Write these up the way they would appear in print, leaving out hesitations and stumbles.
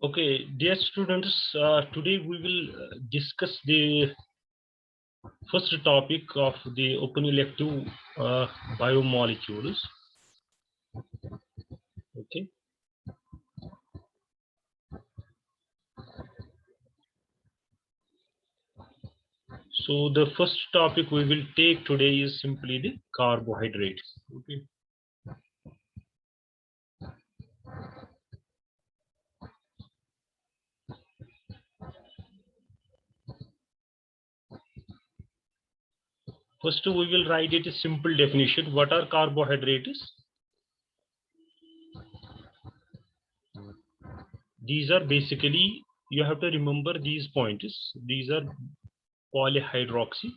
Okay, dear students, today we will discuss the first topic of the open elective biomolecules. Okay. So the first topic we will take today is simply the carbohydrates. Okay. First, we will write it a simple definition. What are carbohydrates? These are basically, you have to remember these points. These are polyhydroxy.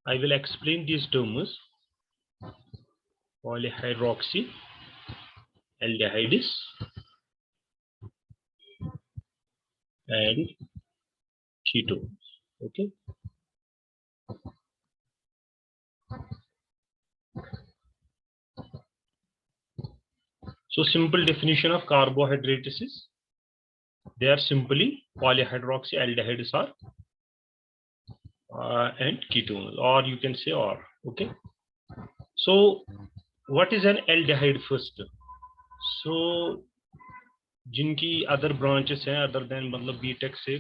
I will explain these terms. Polyhydroxy aldehydes and ketones. Okay. So simple definition of carbohydrates is they are simply polyhydroxy aldehydes are and ketones, or you can say or. Okay. So what is an aldehyde first? So जिनकी other branches हैं other than मतलब BTech से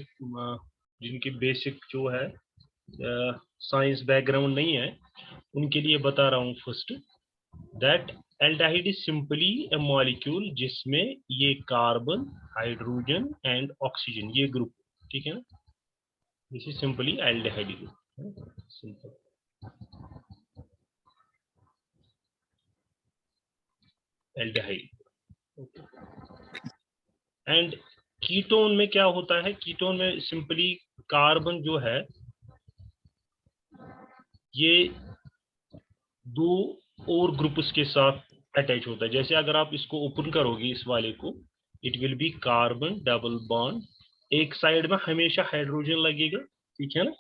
जिनकी basic जो है science background नहीं है उनके लिए बता रहा हूँ first that aldehyde is simply A molecule जिसमें ये कार्बन हाइड्रोजन एंड ऑक्सीजन ये ग्रुप ठीक है ना this is simply aldehyde group simple aldehyde okay and ketone में क्या होता है कीटोन में सिंपली कार्बन जो है ये दो और ग्रुप्स के साथ अटैच होता है जैसे अगर आप इसको ओपन करोगे इस वाले को it will be carbon double bond एक साइड में हमेशा हाइड्रोजन लगेगा ठीक है ना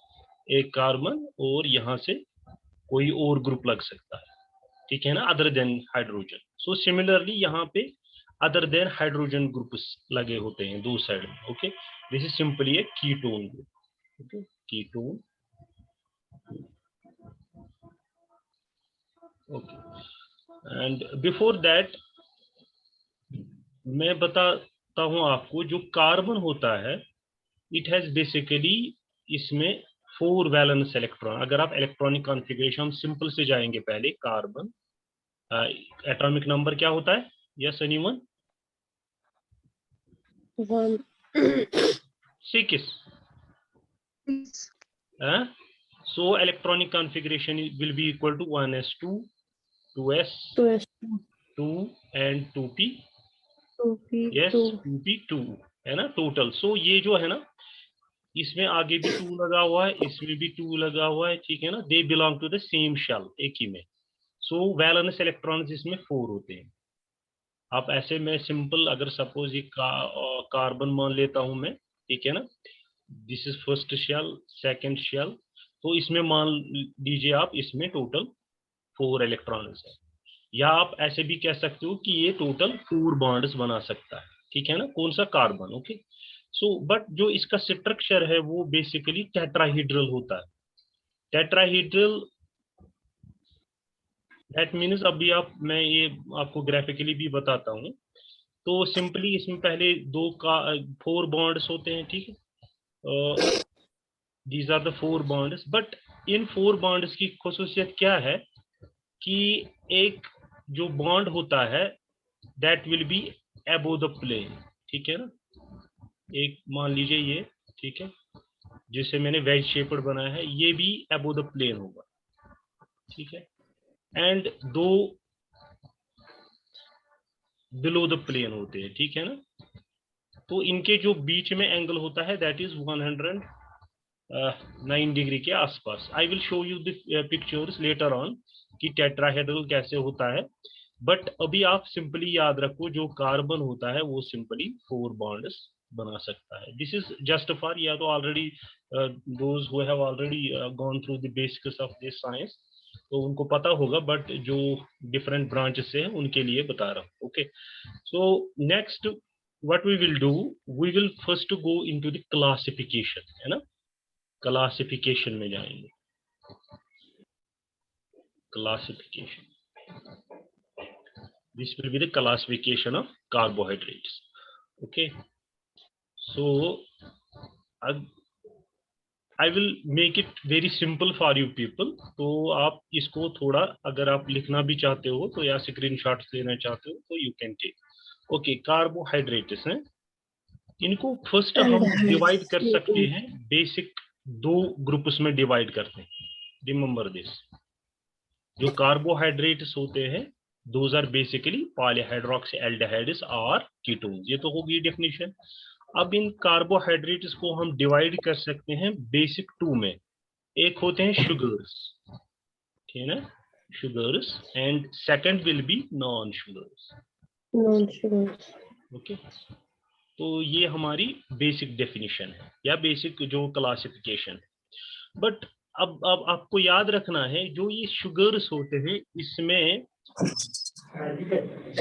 एक कार्बन और यहाँ से कोई और ग्रुप लग सकता है ठीक है ना other than hydrogen so similarly यहाँ पे अदर देन हाइड्रोजन ग्रुप्स लगे होते हैं दो साइड में okay this is simply A ketone group okay ketone okay and before that मैं बताता हूं आपको जो कार्बन होता है इट हैज बेसिकली इसमें 4 वैलेंस इलेक्ट्रॉन अगर आप इलेक्ट्रॉनिक कॉन्फ़िगरेशन सिंपल से जाएंगे पहले कार्बन एटॉमिक नंबर क्या होता है yes anyone 6 so electronic configuration will be equal to 1s2 2s 2 and 2p yes 2p2 है ना टोटल सो ये जो है ना इसमें आगे भी 2 लगा हुआ है इसमें भी 2 लगा हुआ है ठीक है ना they belong to the same shell एक ही में सो वैलेंस इलेक्ट्रॉन्स इसमें 4 होते हैं आप ऐसे में सिंपल अगर सपोज ये कार्बन मान लेता हूं मैं ठीक है ना this is first shell second shell तो इसमें मान लीजिए आप इसमें टोटल 4 इलेक्ट्रॉन्स है या आप ऐसे भी कह सकते हो कि ये टोटल 4 बॉन्ड्स बना सकता है ठीक है ना कौन सा कार्बन ओके सो बट जो इसका स्ट्रक्चर है वो बेसिकली टेट्राहीड्रल होता है टेट्राहीड्रल दैट मीन्स अभी आप मैं ये आपको ग्राफिकली भी बताता हूँ तो सिंपली इसमें पहले 4 बॉन्ड्स होते हैं ठीक है these are the 4 bonds but in 4 bonds की खासियत क्या है कि एक जो बॉन्ड होता है that will be above the plane ठीक है ना एक मान लीजिए ये ठीक है जिसे मैंने वेज शेप्ड बनाया है ये भी अबव द प्लेन होगा ठीक है एंड 2 बिलो द प्लेन होते हैं ठीक है ना तो इनके जो बीच में एंगल होता है दैट इज 109 डिग्री के आसपास I will show you the pictures later on कि टेट्राहेड्रल कैसे होता है बट अभी आप सिंपली याद रखो जो कार्बन होता है वो सिंपली 4 बॉन्ड्स बना सकता है दिस इज जस्ट फॉर या तो already those who have already gone through the basics of this science तो उनको पता होगा बट जो डिफरेंट ब्रांचेस से हैं उनके लिए बता रहा हूँ okay so next what we will do, we will first to go into the classification, है ना, classification में जाएंगे, classification. This will be the classification of carbohydrates. Okay, so I will make it very simple for you people. तो आप इसको थोड़ा अगर आप लिखना भी चाहते हो तो या स्क्रीनशॉट्स लेना चाहते हो तो you can take. Okay, carbohydrates हैं, इनको फर्स्ट हम डिवाइड कर सकते हैं, बेसिक दो ग्रुप्स में डिवाइड करते हैं. रिमेंबर दिस, जो कार्बोहाइड्रेट्स होते हैं दोज आर बेसिकली पॉलीहाइड्रोक्सीएल्डिहाइड्स और कीटोन्स. ये तो होगी डेफिनेशन. अब इन कार्बोहाइड्रेट्स को हम डिवाइड कर सकते हैं बेसिक टू में. एक होते हैं शुगर्स, ठीक है ना, sugars, and second will be non sugars. Okay, तो ये हमारी बेसिक डेफिनेशन है या बेसिक जो क्लासिफिकेशन है. बट अब आपको याद रखना है, जो ये शुगर्स होते हैं इसमें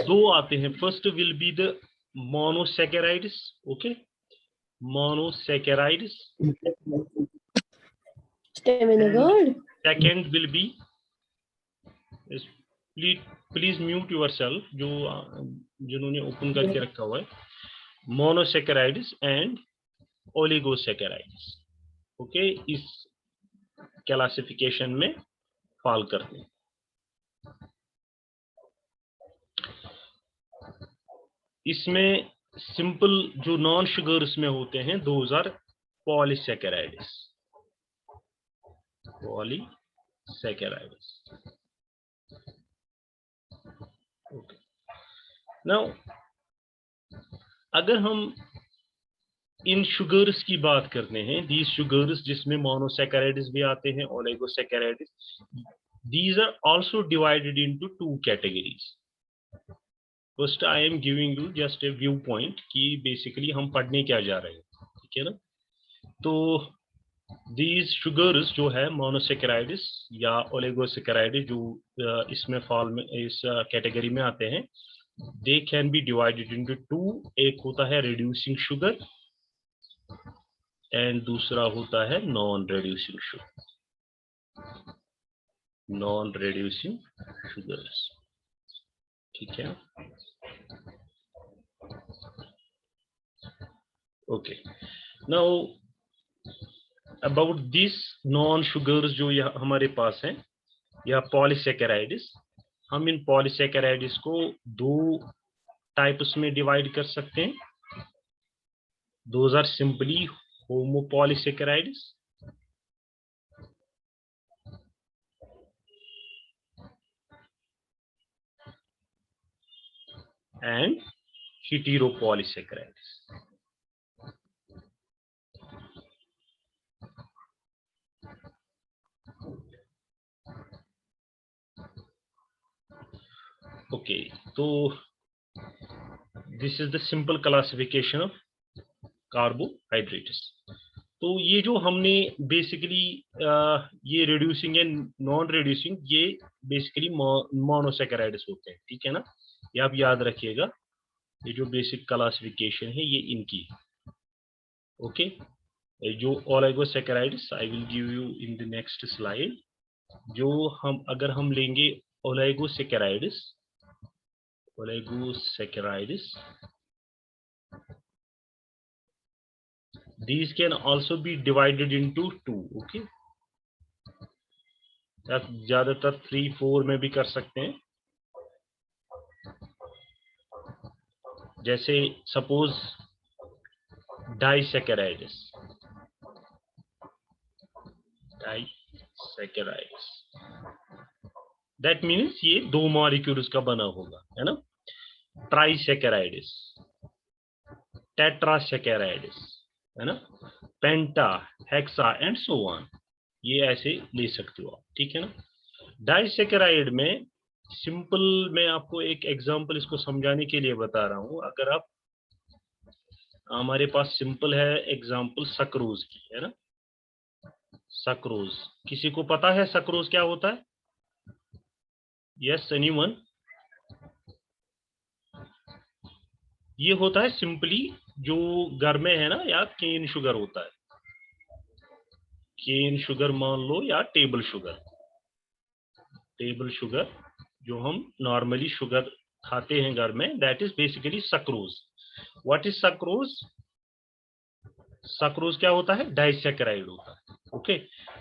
दो आते हैं. First will be the monosaccharides. Okay, monosaccharides. Second will be, please mute yourself, जो जिन्होंने ओपन करके रखा हुआ है, मोनोसैकेराइड्स एंड ओलिगोसैकेराइड्स. ओके, इस क्लासिफिकेशन में फॉल करते हैं. इसमें सिंपल जो नॉन शुगर्स में होते हैं those are polysaccharides. Polysaccharides. Okay, now अगर हम इन शुगर्स की बात करते हैं, दीज शुगर्स जिसमें मोनोसैकेराइड्स भी आते हैं, oligosaccharides, these are also divided into two categories. First I am giving you just a viewpoint कि बेसिकली हम पढ़ने क्या जा रहे हैं, ठीक है ना. तो दीज शुगर्स जो है मोनोसैकेराइड्स या ओलिगोसैकेराइड्स जो इसमें फॉल में इस कैटेगरी में आते हैं, they can be divided into to. एक होता है रिड्यूसिंग शुगर एंड दूसरा होता है non reducing sugar. Non reducing sugars, ठीक है. Okay, now about this non sugars जो हमारे पास हैं या पॉलीसैकेराइड्स, हम इन पॉलीसैकेराइड्स को दो टाइप्स में डिवाइड कर सकते हैं. Those are simply homopolysaccharides and heteropolysaccharides. Okay, so this is the simple classification of carbohydrates. तो ये जो हमने बेसिकली ये रिड्यूसिंग एंड नॉन रिड्यूसिंग, ये बेसिकली मोनोसैकेराइड्स होते हैं, ठीक है ना. ये आप याद रखिएगा, ये जो बेसिक क्लासिफिकेशन है ये इनकी. ओके, जो oligosaccharides I will give you in the next slide. जो हम अगर हम लेंगे oligosaccharides, these can also be divided into two. Okay, ज्यादातर 3-4 में भी कर सकते हैं. जैसे सपोज डाइसैकेराइड्स, दैट मीन्स ये दो मॉलिक्यूल्स का बना होगा, है ना. ट्राइसैकेराइड्स, टेट्रासैकेराइड्स, है ना, पेंटा, हेक्सा एंड सो ऑन. ये ऐसे ले सकते हो आप, ठीक है ना. डाइसैकेराइड में सिंपल, मैं आपको एक एग्जांपल इसको समझाने के लिए बता रहा हूँ. अगर आप, हमारे पास सिंपल है एग्जांपल सक्रोज की, है ना. सक्रोज, किसी को पता है सक्रोज क्या होता है? Yes, anyone? ये होता है सिंपली जो घर में है ना, या केन शुगर होता है, केन शुगर मान लो, या टेबल शुगर। टेबल शुगर जो हम नॉर्मली शुगर खाते हैं घर में, that is basically sucrose. What is sucrose? Sucrose क्या होता है? डाइसैकेराइड होता है। Okay,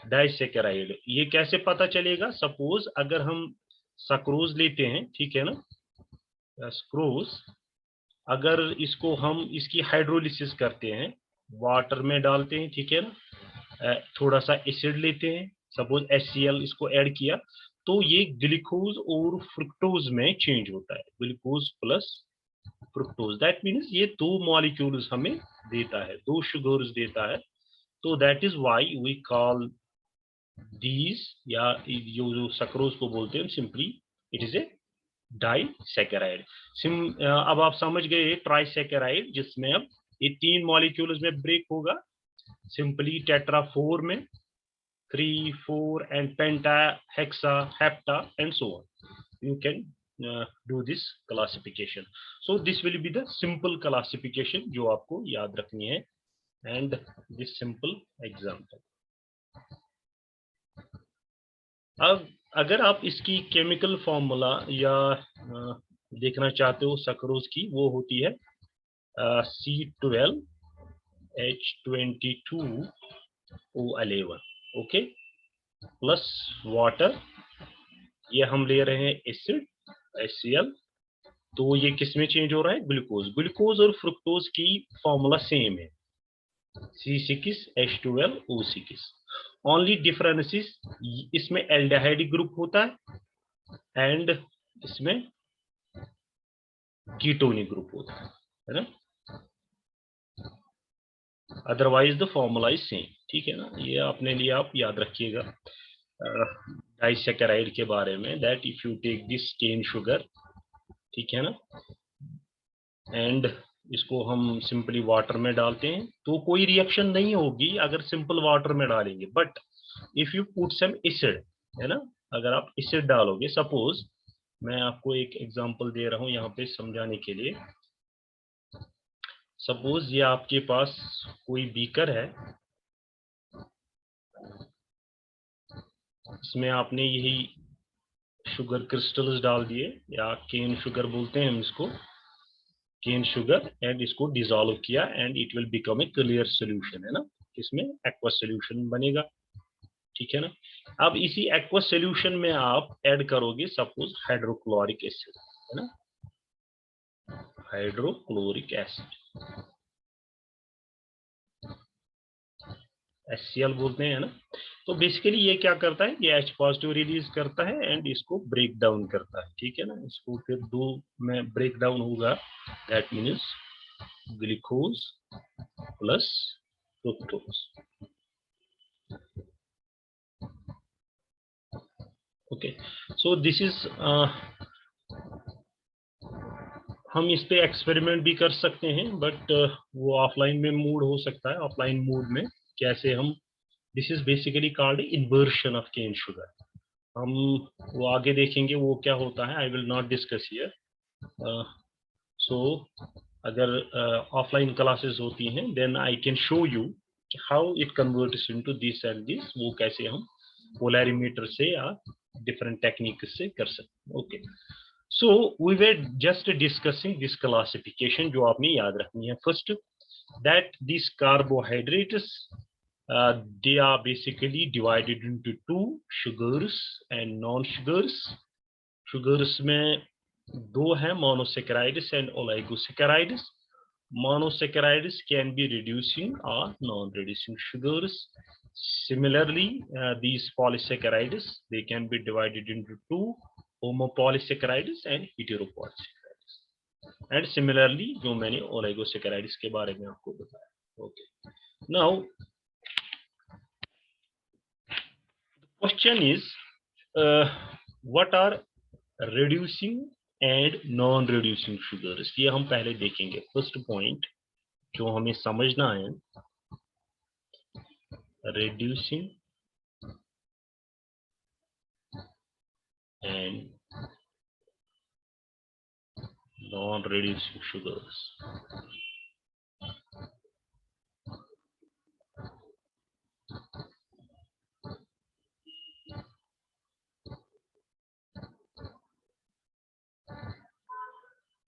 disaccharide. ये कैसे पता चलेगा? सपोज अगर हम सक्रोज लेते हैं, ठीक है ना, सक्रोज, अगर इसको हम इसकी हाइड्रोलिसिस करते हैं, वाटर में डालते हैं, ठीक है ना, थोड़ा सा एसिड लेते हैं, सपोज HCl इसको ऐड किया, तो ये ग्लूकोज और फ्रुक्टोज में चेंज होता है, glucose plus fructose. That means ये दो मॉलिक्यूल्स हमें देता है, दो शुगर्स देता है। तो that is why we call these, या जो सक्रोज को बोलते हैं simply, it is a disaccharide. अब आप समझ गए ट्राइसैकेराइड, जिसमें अब ये 3 मॉलिक्यूल्स में ब्रेक होगा, सिंपली टेट्रा 4 में 3, 4 and penta, hexa, hepta and so on. You can do this classification. So this will be the simple classification जो आपको याद रखनी है, and this simple example. अब अगर आप इसकी केमिकल फॉर्मूला या देखना चाहते हो सक्रोज की, वो होती है C12H22O11, ओके, प्लस वाटर, ये हम ले रहे हैं एसिड HCl, तो ये किस में चेंज हो रहा है? ग्लूकोज। ग्लूकोज और फ्रुक्टोज की फॉर्मूला सेम है, C6H12O6। ओनली डिफरेंस इज इसमें एल्डिहाइड ग्रुप होता है एंड इसमें कीटोनिक ग्रुप होता है ना, otherwise the formula is same, ठीक है ना। ये अपने लिए आप याद रखिएगा डाइसैकेराइड के बारे में, that if you take this cane sugar, ठीक है ना, एंड इसको हम सिंपली वाटर में डालते हैं, तो कोई रिएक्शन नहीं होगी अगर सिंपल वाटर में डालेंगे, but if you put some acid, है ना, अगर आप एसिड डालोगे, सपोज मैं आपको एक एग्जांपल दे रहा हूं यहाँ पे समझाने के लिए। सपोज ये आपके पास कोई बीकर है, इसमें आपने यही शुगर क्रिस्टल्स डाल दिए, या केन शुगर बोलते हैं हम इसको, केन शुगर, एंड इसको डिसॉल्व किया and it will become a clear solution, है ना, इसमें एक्वा सॉल्यूशन बनेगा, ठीक है ना। अब इसी एक्वा सॉल्यूशन में आप ऐड करोगे सपोज हाइड्रोक्लोरिक एसिड, है ना, हाइड्रोक्लोरिक एसिड, HCl बोलते हैं ना। तो बेसिकली ये क्या करता है, ये H पॉजिटिव रिलीज करता है एंड इसको ब्रेक डाउन करता है, ठीक है ना, इसको फिर दो में ब्रेक डाउन होगा, that means glucose plus fructose, okay. So this is, हम इस पे एक्सपेरिमेंट भी कर सकते हैं, बट वो ऑफलाइन में मूड हो सकता है, ऑफलाइन मूड में कैसे हम, this is basically called inversion of cane sugar, हम वो आगे देखेंगे वो क्या होता है, I will not discuss here. So अगर ऑफलाइन क्लासेस होती हैं, then I can show you how it converts into this and this, वो कैसे हम पोलैरिमीटर से या डिफरेंट टेक्निक से कर सकते हैं, okay. So we were just discussing this classification जो आपने याद रखनी है। First, that these carbohydrates, they are basically divided into two, sugars and non-sugars. Sugars में दो हैं, monosaccharides and oligosaccharides. Monosaccharides can be reducing or non-reducing sugars. Similarly, these polysaccharides, they can be divided into two, homopolysaccharides and heteropolysaccharides. And similarly, जो मैंने oligosaccharides के बारे में आपको बताया, okay. Now, the question is, what are reducing and non-reducing sugars? ये हम पहले देखेंगे। First point जो हमें समझना है, reducing and non-reducing sugars.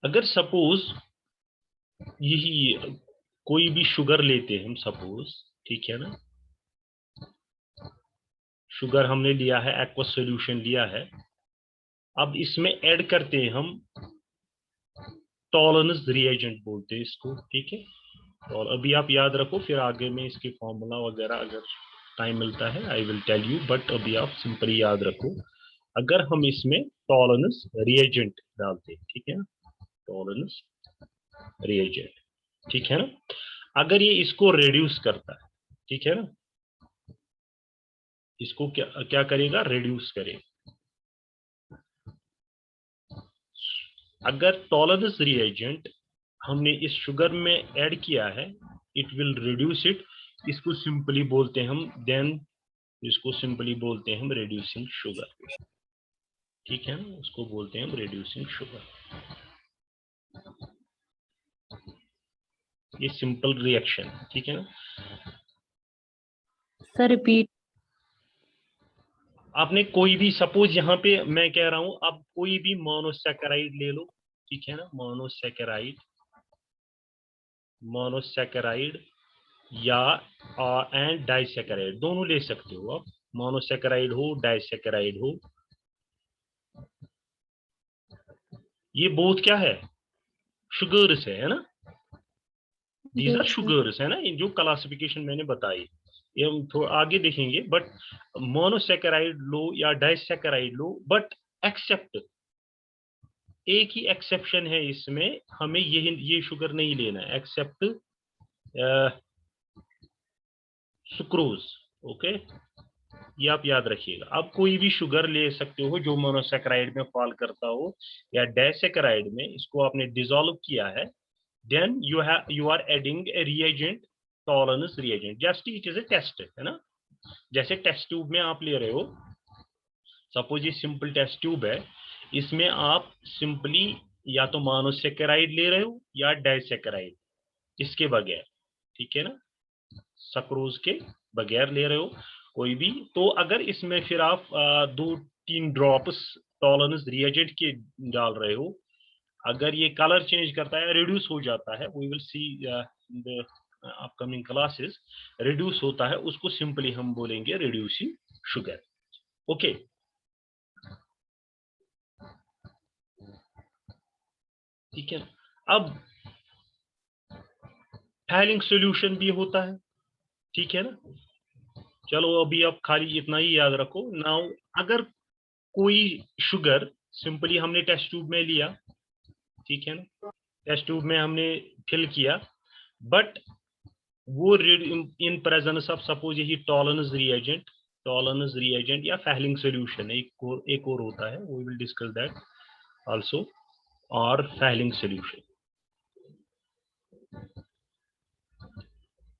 अगर सपोज यही कोई भी शुगर लेते हैं हम, सपोज, ठीक है ना, शुगर हमने लिया है, एक्वस सॉल्यूशन लिया है, अब इसमें ऐड करते हैं हम टॉलरेंस रिएजेंट बोलते हैं इसको, ठीक है। और अभी आप याद रखो, फिर आगे में इसकी फॉर्मूला वगैरह अगर टाइम मिलता है I will tell you, but अभी आप सिंपली याद रखो, अगर हम इसमें टॉलरेंस रिएजेंट डालते हैं, ठीक है ना, टॉलरेंस रिएजेंट, ठीक है ना, अगर ये इसको रिड्यूस करता है, ठीक है ना, इसको क्या करेगा, रिड्यूस करेगा। अगर टॉलरेंस रिएजेंट हमने इस शुगर में ऐड किया है, इट विल रिड्यूस इट, इसको सिंपली बोलते हैं हम, देन इसको सिंपली बोलते हैं हम रिड्यूसिंग शुगर, ठीक है ना, उसको बोलते हैं हम रिड्यूसिंग शुगर। ये सिंपल रिएक्शन, ठीक है ना। Sir repeat. आपने कोई भी, सपोज यहाँ पे मैं कह रहा हूं, अब कोई भी मोनोसैकेराइड ले लो, ठीक है ना, मोनोसैकेराइड या एंड डाइसैकेराइड दोनों ले सकते हो आप, मोनोसैकेराइड हो डाइसैकेराइड हो, ये बोथ क्या है, शुगर्स है ना, दीज आर शुगर्स है ना, जो क्लासिफिकेशन मैंने बताई, ये हम थोड़ा आगे देखेंगे, बट मोनोसैकेराइड लो या डाइसैकेराइड लो, बट एक्सेप्ट, एक ही एक्सेप्शन है इसमें, हमें ये शुगर नहीं लेना है, एक्सेप्ट सुक्रोज, ओके, ये आप याद रखिएगा। अब कोई भी शुगर ले सकते हो जो मोनोसैकेराइड में फॉल करता हो या डाइसैकेराइड में, इसको आपने डिसॉल्व किया है, then you are adding a reagent, Tollens reagent, just it is a test, है ना, जैसे टेस्ट ट्यूब में आप ले रहे हो, सपोज ये सिंपल टेस्ट ट्यूब है, इसमें आप सिंपली या तो मोनोसैकेराइड ले रहे हो या डाइसैकेराइड, इसके बगैर, ठीक है ना, सक्रोज के बगैर ले रहे हो कोई भी, तो अगर इसमें फिर आप 2-3 ड्रॉप्स टॉलरेंस रिएजेंट के डाल रहे हो, अगर ये कलर चेंज करता है, रिड्यूस हो जाता है, we will see in the upcoming classes, reduce होता है, उसको सिंपली हम बोलेंगे रिड्यूसिंग शुगर, ओके। ठीक है, अब फैलिंग सॉल्यूशन भी होता है, ठीक है ना, चलो अभी आप खाली इतना ही याद रखो। नाउ अगर कोई शुगर सिंपली हमने टेस्ट ट्यूब में लिया, ठीक है ना, टेस्ट ट्यूब में हमने फिल किया, बट वो इन प्रेजेंस ऑफ सपोज यही टॉलरेंस रिएजेंट या फैलिंग सॉल्यूशन, एक और होता है, we will discuss that also, और फैलिंग सॉल्यूशन।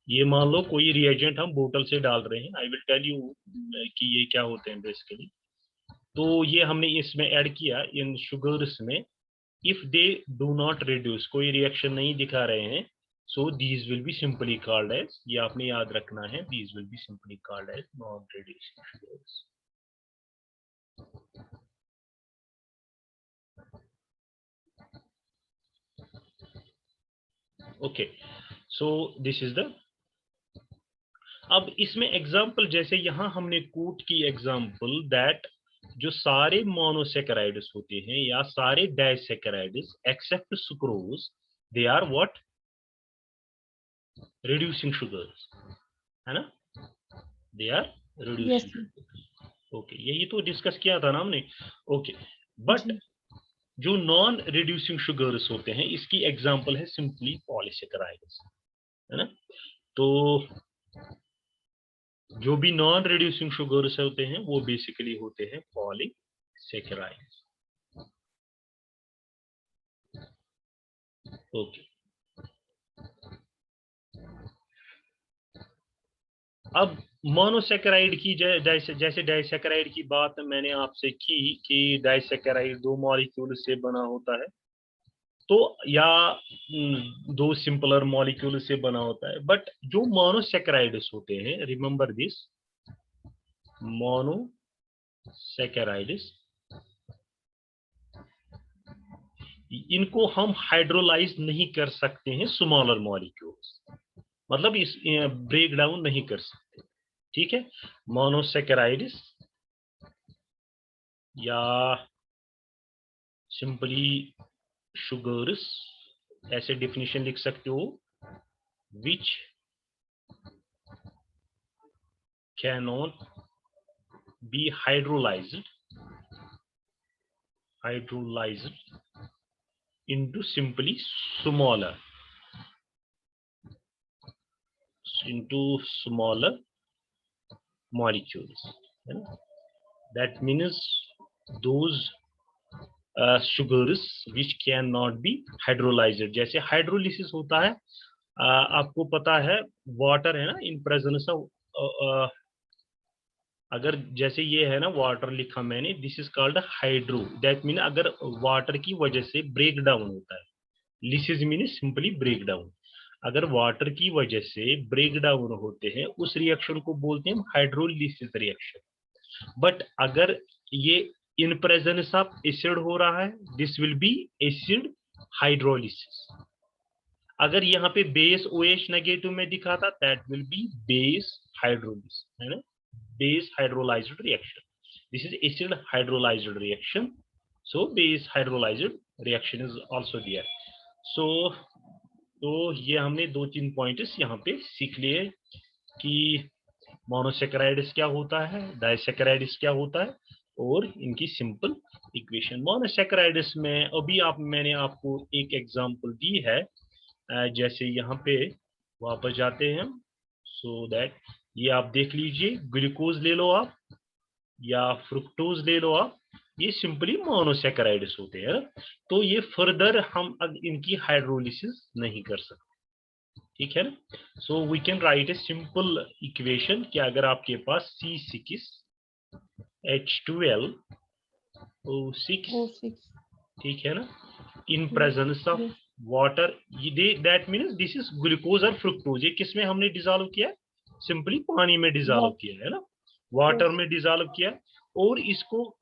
ये मान लो कोई रिएजेंट हम बोतल से डाल रहे हैं, आई विल टेल यू कि ये क्या होते हैं बेसिकली। तो ये हमने इसमें ऐड किया इन शुगर्स में, if they do not reduce, कोई रिएक्शन नहीं दिखा रहे हैं, so these will be simply called as, ये आपने याद रखना है, these will be simply called as non reducing sugars. Okay, so this is the, अब इसमें एग्जाम्पल जैसे यहाँ हमने कोट की एग्जाम्पल दैट जो सारे मोनोसैकेराइड्स होते हैं या सारे disaccharides except sucrose, they are what, reducing sugars, है ना, दे आर रिड्यूसिंग। ओके, यही तो डिस्कस किया था ना हमने, ओके। बट जो नॉन रिड्यूसिंग शुगर्स होते हैं, इसकी एग्जाम्पल है सिंपली पॉलीसैकेराइड्स, है ना, तो जो भी नॉन रिड्यूसिंग शुगर्स होते हैं वो बेसिकली होते हैं पॉलीसैकेराइड्स, ओके। अब मोनोसैकेराइड की जैसे डाइसैकेराइड की बात मैंने आपसे की कि डाइसैकेराइड 2 मॉलिक्यूल से बना होता है, तो या दो सिंपलर मॉलिक्यूल से बना होता है। बट जो मोनोसैकेराइड्स होते हैं, रिमेंबर दिस, मोनोसैकेराइड्स, इनको हम हाइड्रोलाइज नहीं कर सकते हैं स्मॉलर मॉलिक्यूल्स, मतलब इस ब्रेक डाउन नहीं कर सकते। ठीक है, मोनोसैकेराइड्स या सिंपली शुगर्स, ऐसे डेफिनेशन लिख सकते हो, विच cannot be hydrolyzed into simply smaller molecules. That means those sugars which cannot be hydrolyzed. जैसे हाइड्रोलिसिस होता है, आपको पता है वाटर है ना, इन प्रेजेंस ऑफ, अगर जैसे ये है ना वाटर लिखा मैंने, this is called hydro, that mean अगर वाटर की वजह से ब्रेक डाउन होता है, lysis mean simply break down, अगर वाटर की वजह से ब्रेक डाउन होते हैं उस रिएक्शन को बोलते हैं हाइड्रोलिसिस रिएक्शन। बट अगर ये इन प्रेजेंस ऑफ एसिड हो रहा है, this will B acid hydrolysis. अगर यहाँ पे बेस OH नेगेटिव में दिखा था, that will B base hydrolysis, है ना, base hydrolyzed reaction. This is acid hydrolyzed reaction. So base hydrolyzed reaction is also there. So तो ये हमने 2-3 पॉइंट्स यहाँ पे सीख लिए कि मोनोसैकेराइड्स क्या होता है, डाइसैकेराइड्स क्या होता है, और इनकी सिंपल इक्वेशन। मोनोसैकेराइड्स में अभी मैंने आपको एक एग्जांपल दी है, जैसे यहाँ पे वापस जाते हैं हम, सो दैट ये आप देख लीजिए, ग्लूकोज ले लो आप या फ्रुक्टोज ले लो आप, ये सिंपली मोनोसैकेराइड्स होते हैं। तो ये फर्दर हम इनकी हाइड्रोलिसिस नहीं कर सकते, ठीक है ना। So we can write a simple equation कि अगर आपके पास C6H12O6, ठीक है ना, in presence of water, that means this is glucose और फ्रुक्टोज। ये किसमें हमने डिसॉल्व किया, सिंपली पानी में डिसॉल्व किया है ना, वाटर में डिसॉल्व किया, और इसको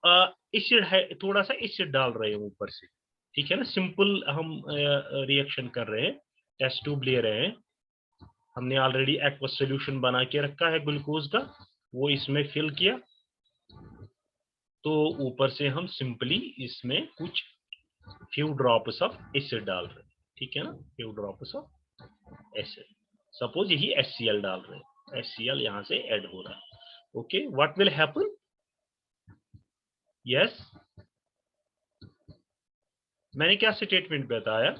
एसिड है, थोड़ा सा एसिड डाल रहे हैं ऊपर से, ठीक है ना, सिंपल हम रिएक्शन कर रहे हैं, टेस्ट ट्यूब ले रहे हैं, हमने ऑलरेडी एक्वस सोल्यूशन बना के रखा है ग्लूकोज का, वो इसमें फिल किया, तो ऊपर से हम सिंपली इसमें कुछ फ्यू ड्रॉप्स ऑफ एसिड डाल रहे हैं, ठीक है ना, few drops of acid, suppose यही HCl डाल रहे हैं, HCl यहाँ से ऐड हो रहा है। Okay, what will happen, yes, मैंने क्या स्टेटमेंट बताया,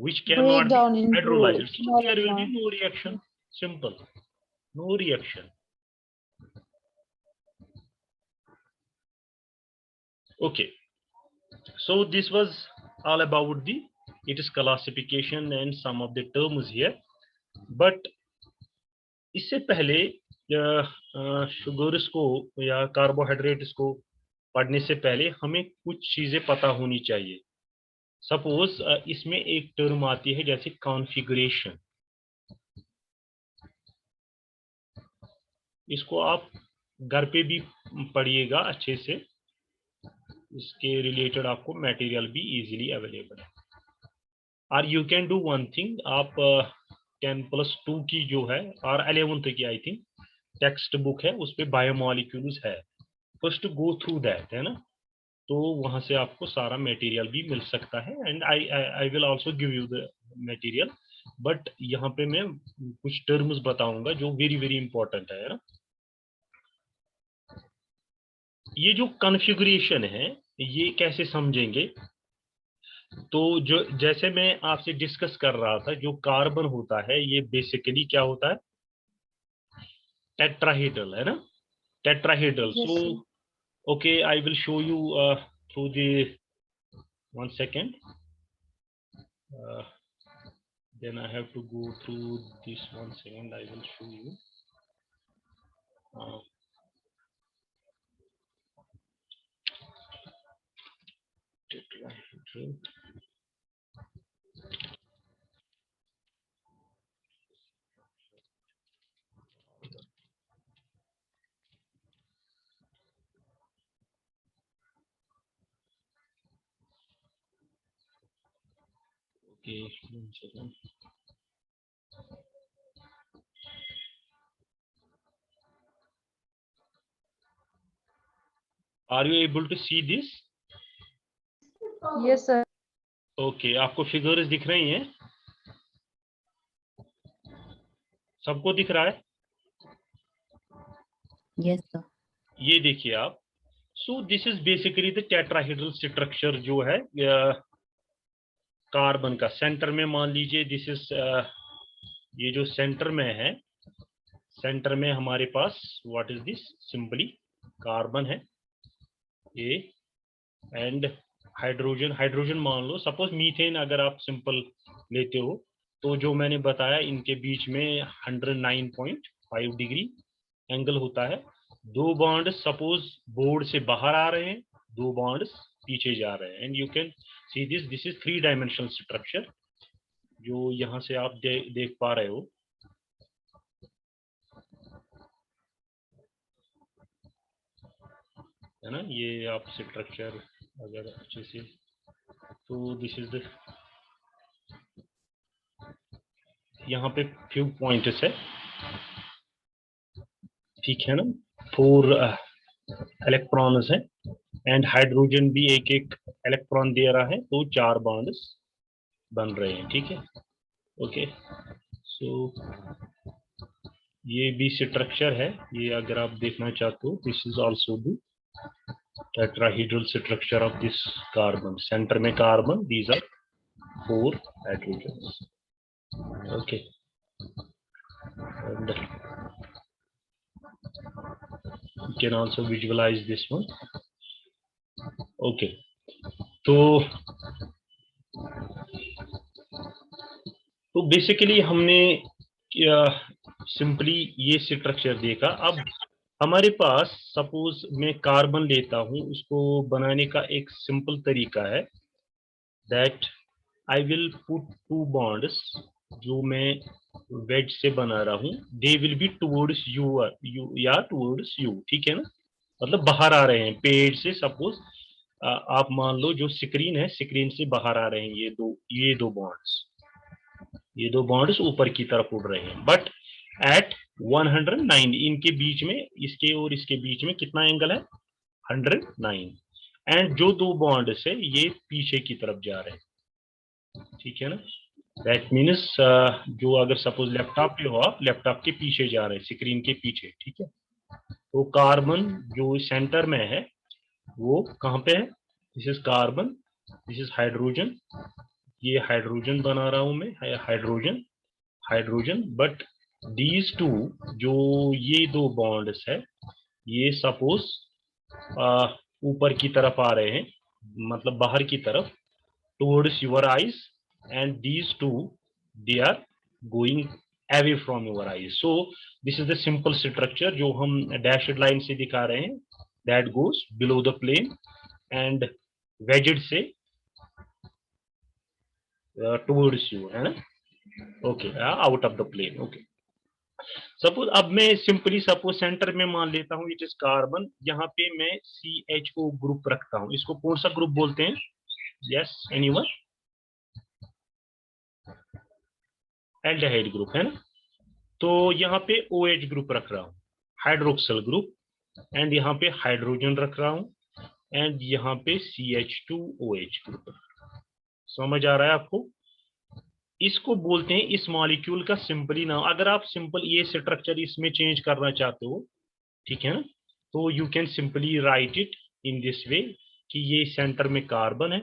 which cannot be hydrolyzed, so there will be no reaction, simple, no reaction. Okay, so this was all about the its classification and some of the terms here, but इससे पहले sugars को या carbohydrates को पढ़ने से पहले हमें कुछ चीजें पता होनी चाहिए। सपोज इसमें एक टर्म आती है जैसे कॉन्फ़िगरेशन, इसको आप घर पे भी पढ़िएगा अच्छे से, इसके रिलेटेड आपको मटेरियल भी इजीली अवेलेबल है। और you can do one thing, आप 10+2 की जो है और 11th की आई थिंक टेक्स्ट बुक है, उस पे बायोमॉलिक्यूल्स है, फर्स्ट गो थ्रू दैट, है ना, तो वहां से आपको सारा मटेरियल भी मिल सकता है, and I will also give you the material, but यहाँ पे मैं कुछ टर्म्स बताऊंगा जो वेरी वेरी इंपॉर्टेंट है ना। ये जो कॉन्फ़िगरेशन है ये कैसे समझेंगे, तो जो जैसे मैं आपसे डिस्कस कर रहा था, जो कार्बन होता है ये बेसिकली क्या होता है, टेट्राहेड्रल, है ना, tetrahedral. So okay, I will show you through the, one second, then I have to go through this, 1 second, I will show you. Tetrahedral. Okay, 1 second. Are you able to see this? Yes sir. Okay, आपको figures दिख रही हैं? सबको दिख रहा है? Yes sir. ये देखिए आप. So this is basically the tetrahedral structure जो है कार्बन का. सेंटर में मान लीजिए दिस इज ये जो सेंटर में है, सेंटर में हमारे पास what is this, simply carbon है ए एंड हाइड्रोजन. हाइड्रोजन मान लो, सपोज मीथेन अगर आप सिंपल लेते हो तो जो मैंने बताया इनके बीच में 109.5 डिग्री एंगल होता है. दो बॉन्ड सपोज बोर्ड से बाहर आ रहे हैं, दो बॉन्ड्स पीछे जा रहे हैं, and you can see this is 3 dimensional structure जो यहां से आप देख पा रहे हो. है ना, ये आप स्ट्रक्चर अगर अच्छे से, तो दिस इज द, यहाँ पे फ्यू पॉइंट्स है, ठीक है ना, 4 इलेक्ट्रॉन्स है एंड हाइड्रोजन भी एक एक इलेक्ट्रॉन दे रहा है, तो 4 बॉन्ड्स बन रहे हैं. ठीक है, ओके. सो ये भी स्ट्रक्चर है, ये अगर आप देखना चाहते हो, this is also the tetrahedral structure of this carbon. Centre में carbon, these are 4 hydrogens. Okay, and you can also visualize this one. Okay, तो बेसिकली हमने सिंपली ये स्ट्रक्चर देखा. अब हमारे पास सपोज मैं कार्बन लेता हूं, उसको बनाने का एक सिंपल तरीका है that I will put 2 bonds जो मैं वेज से बना रहा हूं, they will be towards you या टुवर्ड्स यू. ठीक है ना, मतलब बाहर आ रहे हैं पेज से. सपोज आप मान लो जो स्क्रीन है, स्क्रीन से बाहर आ रहे हैं ये दो बॉन्ड्स ऊपर की तरफ उड़ रहे हैं, बट एट 109 इनके बीच में, इसके और इसके बीच में कितना एंगल है, 109. एंड जो 2 बॉन्ड्स है ये पीछे की तरफ जा रहे हैं. ठीक है ना, दैट मीन्स जो अगर सपोज लैपटॉप पे हो आप, लैपटॉप के पीछे जा रहे हैं, स्क्रीन के पीछे. ठीक है, तो कार्बन जो सेंटर में है वो कहाँ पे है, this is carbon, this is hydrogen. ये हाइड्रोजन बना रहा हूं मैं, हाइड्रोजन. बट दीज 2 जो ये 2 बॉन्ड्स है, ये सपोज ऊपर की तरफ आ रहे हैं, मतलब बाहर की तरफ, towards your eyes, and these 2 they are going away from your eyes. So this is the simple structure जो हम डैशड लाइन से दिखा रहे हैं, that goes below the plane and wedged से टुवर्ड्स यू, है ना. Okay, out of the plane. Okay, suppose अब मैं सिंपली सपोज सेंटर में मान लेता हूं इट इज कार्बन. यहाँ पे मैं CHO ग्रुप रखता हूं, इसको कौन सा ग्रुप बोलते हैं, यस एनीवन, एल्डिहाइड ग्रुप, है ना. तो यहाँ पे OH ग्रुप रख रहा हूं, हाइड्रोक्सिल ग्रुप, एंड यहाँ पे हाइड्रोजन रख रहा हूं, एंड यहाँ पे CH2OH ग्रुप. समझ आ रहा है आपको, इसको बोलते हैं इस मॉलिक्यूल का सिंपली नाम. अगर आप सिंपल ये स्ट्रक्चर इसमें चेंज करना चाहते हो, ठीक है ना, तो you can simply write it in this way कि ये सेंटर में कार्बन है,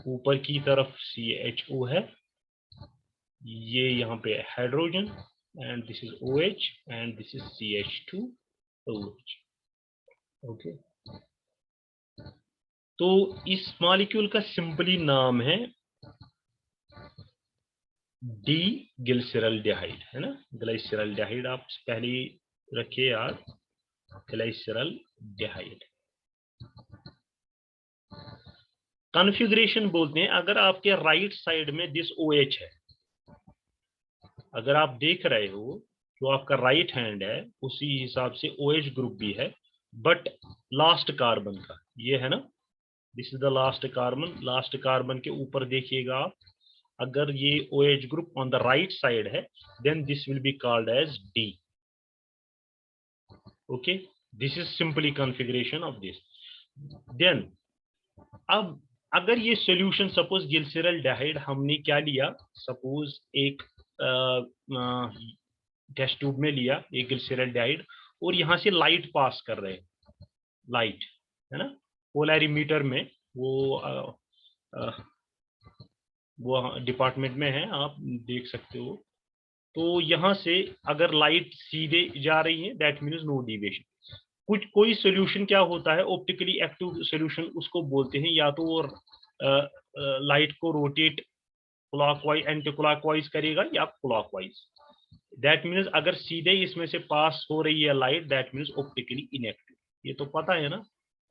ऊपर की तरफ CHO है, ये यहाँ पे hydrogen, and this is OH, and this is CH2OH. Okay, तो इस मॉलिक्यूल का सिंपली नाम है डी ग्लिसरल्डिहाइड, है ना. ग्लिसरल्डिहाइड आप पहले रखिए यार, ग्लिसरल्डिहाइड. कॉन्फ़िगरेशन बोलते हैं, अगर आपके राइट साइड में दिस OH है, अगर आप देख रहे हो जो आपका राइट हैंड है उसी हिसाब से OH ग्रुप भी है, बट लास्ट कार्बन का ये है ना, this is the last carbon. Last carbon के ऊपर देखिएगा आप, अगर ये OH group on the right side है, then this will be called as D। Okay, this is simply configuration of this. Then अब अगर ये सॉल्यूशन, सपोज ग्लिसरॉल्डिहाइड हमने क्या लिया, सपोज एक टेस्ट ट्यूब में लिया एक ग्लिसरॉल्डिहाइड, और यहाँ से लाइट पास कर रहे हैं, लाइट है ना, पोलैरिमीटर में वो डिपार्टमेंट में है, आप देख सकते हो। तो यहाँ से अगर लाइट सीधे जा रही है, दैट मीन्स नो डिविएशन। कोई सॉल्यूशन क्या होता है, ऑप्टिकली एक्टिव सॉल्यूशन उसको बोलते हैं, या तो वो लाइट को रोटेट क्लॉकवाइज एंटी क्लॉकवाइज करेगा या क्लॉकवाइज। दैट मीन्स अगर सीधे इसमें से पास हो रही है light, that means optically inactive. ये तो पता है ना,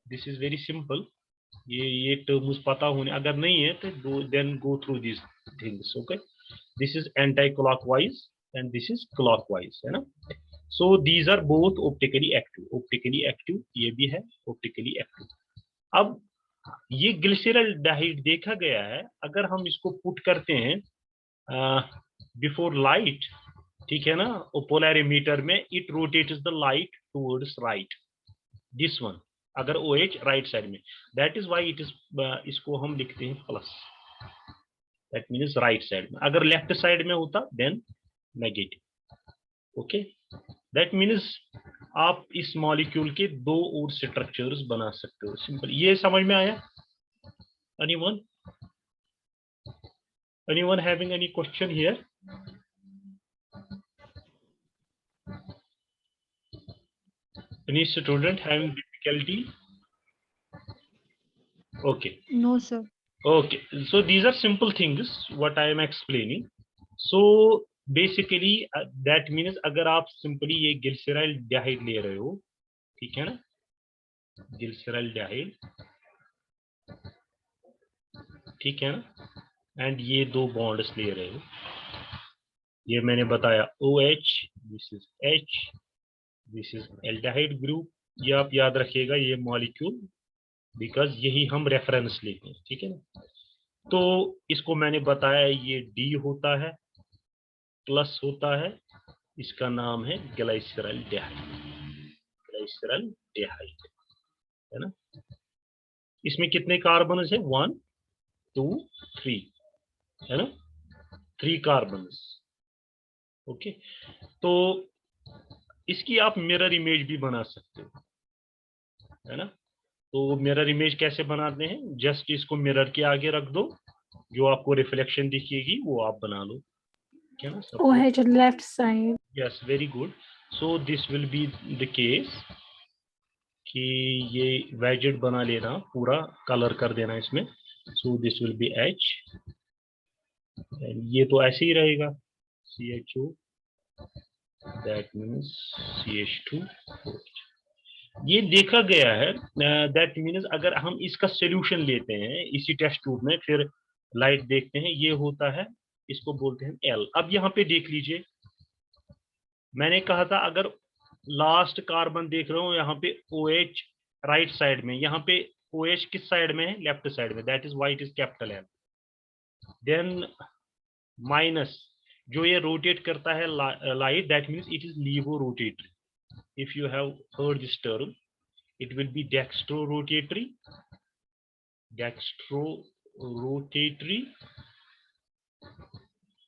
दिस इज वेरी सिंपल। ये टर्म्स पता होने, अगर नहीं है तो then go through this things. Okay, this is anti clockwise and this is clockwise, है ना। So these are both optically active. Optically active ये भी है ऑप्टिकली एक्टिव। अब ये ग्लिसरॉल्डिहाइड देखा गया है, अगर हम इसको पुट करते हैं बिफोर लाइट, ठीक है ना, पोलैरिमीटर में, it rotates the light towards right, this one, अगर OH राइट साइड में, that is why it is, इसको हम लिखते हैं plus, that means right side में। अगर लेफ्ट साइड में होता then negative. Okay, that means आप इस मॉलिक्यूल के दो और स्ट्रक्चर्स बना सकते हो, सिंपल। ये समझ में आया? anyone having any question here? Any student having difficulty? Okay, No sir. okay, so these are simple things what I am explaining. So basically that means अगर आप simply ये ग्लिसरॉल्डिहाइड ले रहे हो, ठीक है ना, ग्लिसरॉल्डिहाइड, ठीक है ना, एंड ये दो बॉन्ड्स ले रहे हो, ये मैंने बताया OH, this is H, this is aldehyde group. ये आप याद रखिएगा, ये मॉलिक्यूल, बिकॉज यही हम रेफरेंस लेते हैं, ठीक है ना। तो इसको मैंने बताया, ये D होता है, प्लस होता है, इसका नाम है ग्लिसरॉल्डिहाइड, ग्लिसरॉल्डिहाइड, है ना। इसमें कितने कार्बन है? 1 2 3, है ना, 3 कार्बन। ओके, तो इसकी आप मिरर इमेज भी बना सकते हो, है ना। तो मिरर इमेज कैसे बनाते हैं? जस्ट इसको मिरर के आगे रख दो, जो आपको रिफ्लेक्शन दिखेगी वो आप बना लो, क्या ना। OH left side. Yes, very good. So this will be the case कि ये वेजेड बना लेना, पूरा कलर कर देना इसमें। So this will B H, ये तो ऐसे ही रहेगा, CHO, दैट मीन्स CH2। ये देखा गया है, दैट मीन्स अगर हम इसका सॉल्यूशन लेते हैं इसी टेस्ट ट्यूब में, फिर लाइट देखते हैं, ये होता है, इसको बोलते हैं L। अब यहाँ पे देख लीजिए, मैंने कहा था अगर लास्ट कार्बन देख रहे हो यहाँ पे OH राइट साइड में, यहाँ पे OH किस साइड में है? लेफ्ट साइड में, that is why it is capital L। Then minus, जो ये रोटेट करता है light, that means it is levo rotatory. if you have heard this term, it will be dextro-rotatory,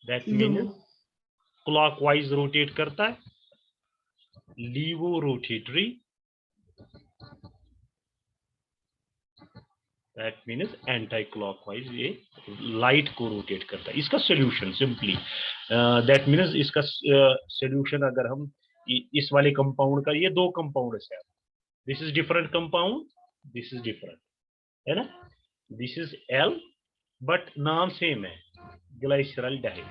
that means clockwise rotate करता है, levo-rotatory, that means anti-clockwise, ये light को rotate करता है। इसका सोल्यूशन सिंपली that means इसका solution अगर हम इस वाले कंपाउंड का, ये दो कंपाउंड है, this is different compound, this is different, है ना, दिस इज L बट नाम सेम है, ग्लिसरॉल्डिहाइड।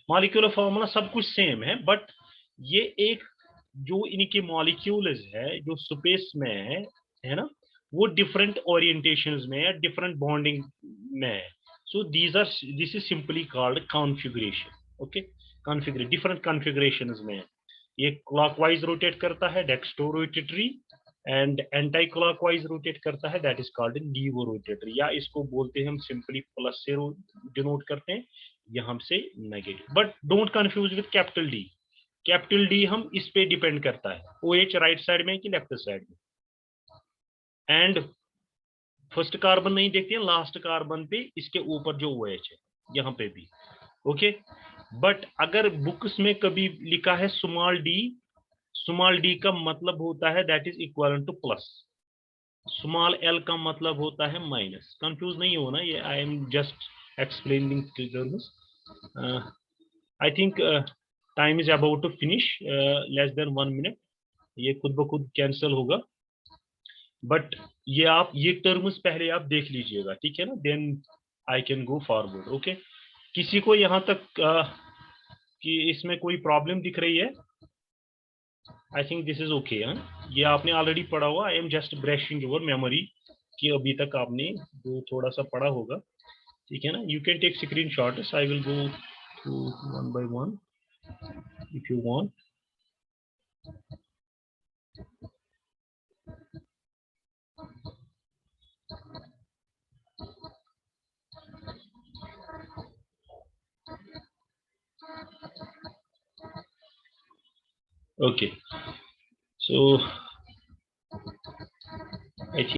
मॉलिक्यूलर फॉर्मूला सब कुछ सेम है, बट ये एक जो इनके मॉलिक्यूल्स है जो स्पेस में है ना, वो डिफरेंट ओरिएंटेशंस में है, डिफरेंट बॉन्डिंग में है। So this is simply called configuration. Okay, different configurations में है। ये क्लॉकवाइज रोटेट करता है, dextro rotatory, and anti clockwise rotate करता है, that is called levo rotator, या इसको बोलते हैं हम सिंपली प्लस से डिनोट करते हैं, यहाँ से negative. But don't confuse with capital D. Capital D हम इस पे डिपेंड करता है, OH राइट साइड में कि लेफ्ट साइड में। एंड फर्स्ट कार्बन नहीं देखते हैं, लास्ट कार्बन पे इसके ऊपर जो OH है यहाँ पे भी, ओके। बट अगर बुक्स में कभी लिखा है स्मॉल डी का मतलब होता है that is equal to plus, small L का मतलब होता है माइनस। कंफ्यूज नहीं होना, ये I am just explaining terms. I think time is about to finish, less than 1 minute, ये खुद ब खुद कैंसिल होगा। बट ये आप ये टर्म्स पहले आप देख लीजिएगा, ठीक है ना, then I can go forward, okay. किसी को यहाँ तक कि इसमें कोई प्रॉब्लम दिख रही है? I think this is okay. ये आपने ऑलरेडी पढ़ा हुआ, आई am just brushing your memory कि अभी तक आपने जो थोड़ा सा पढ़ा होगा, ठीक है ना। You can take screenshots, I will go through one by one if you want. Okay, so